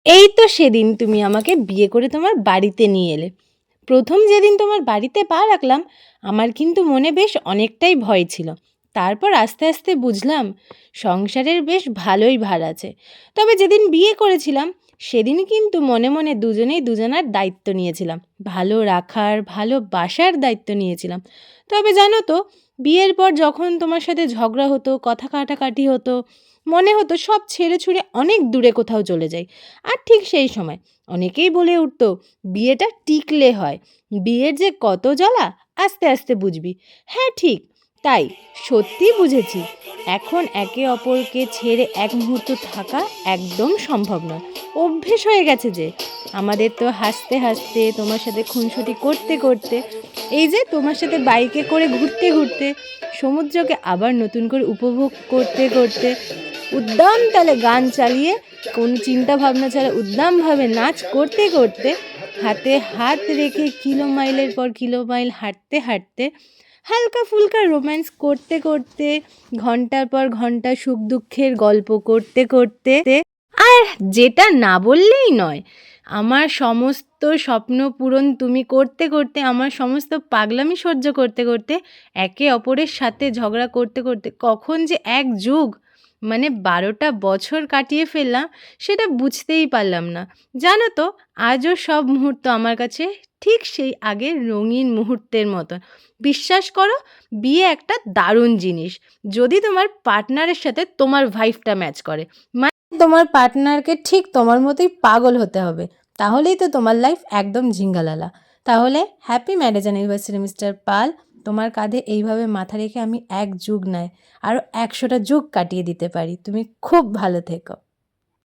এই তো সেদিন তুমি আমাকে বিয়ে করে তোমার বাড়িতে নিয়ে এলে। প্রথম যেদিন তোমার বাড়িতে পা রাখলাম আমার কিন্তু মনে বেশ অনেকটাই ভয় ছিল। তারপর আস্তে আস্তে বুঝলাম সংসারের বেশ ভালোই ভার আছে। তবে যেদিন বিয়ে করেছিলাম সেদিন কিন্তু মনে মনে দুজনেই দুজনার দায়িত্ব নিয়েছিলাম, ভালো রাখার ভালোবাসার দায়িত্ব নিয়েছিলাম। তবে জানো তো, বিয়ের পর যখন তোমার সাথে ঝগড়া হতো, কথা কাটাকাটি হতো, মনে হতো সব ছেড়ে ছুড়ে অনেক দূরে কোথাও চলে যাই। আর ঠিক সেই সময় অনেকেই বলে উঠতো বিয়েটা টিকলে হয়, বিয়ের যে কত জ্বালা আস্তে আস্তে বুঝবি। হ্যাঁ ঠিক তাই, সত্যি বুঝেছি। এখন একে অপরকে ছেড়ে এক মুহূর্ত থাকা একদম সম্ভব নয়। অভ্যেস হয়ে গেছে যে আমাদের। তো হাসতে হাসতে তোমার সাথে খুনসুটি করতে করতে, এই যে তোমার সাথে বাইকে করে ঘুরতে ঘুরতে, সমুদ্রকে আবার নতুন করে উপভোগ করতে করতে, উদ্দাম তালে গান চালিয়ে, কোনো চিন্তা ভাবনা ছাড়া উদ্দামভাবে নাচ করতে করতে, হাতে হাত রেখে কিলো মাইলের পর কিলো মাইল হাঁটতে হাঁটতে, হালকা ফুলকা রোম্যান্স করতে করতে, ঘন্টার পর ঘন্টা সুখ দুঃখের গল্প করতে করতে, আর যেটা না বললেই নয়, আমার সমস্ত স্বপ্ন পূরণ তুমি করতে করতে, আমার সমস্ত পাগলামি সহ্য করতে করতে, একে অপরের সাথে ঝগড়া করতে করতে কখন যে এক যুগ, মানে 12টা বছর কাটিয়ে ফেললাম সেটা বুঝতেই পারলাম না। জানো তো, আজও সব মুহূর্ত আমার কাছে ঠিক সেই আগের রঙিন মুহূর্তের মতন। বিশ্বাস করো, বিয়ে একটা দারুণ জিনিস যদি তোমার পার্টনারের সাথে তোমার ভাইবটা ম্যাচ করে। তোমার পার্টনারকে ঠিক তোমার মতোই পাগল হতে হবে, তাহলেই তো তোমার লাইফ একদম ঝিঙ্গালালা। তাহলে হ্যাপি ম্যারেজ অ্যানিভার্সারি মিস্টার পাল। তোমার কাঁধে এইভাবে মাথা রেখে আমি এক যুগ নয় আরও 100টা যুগ কাটিয়ে দিতে পারি। তুমি খুব ভালো থেকো।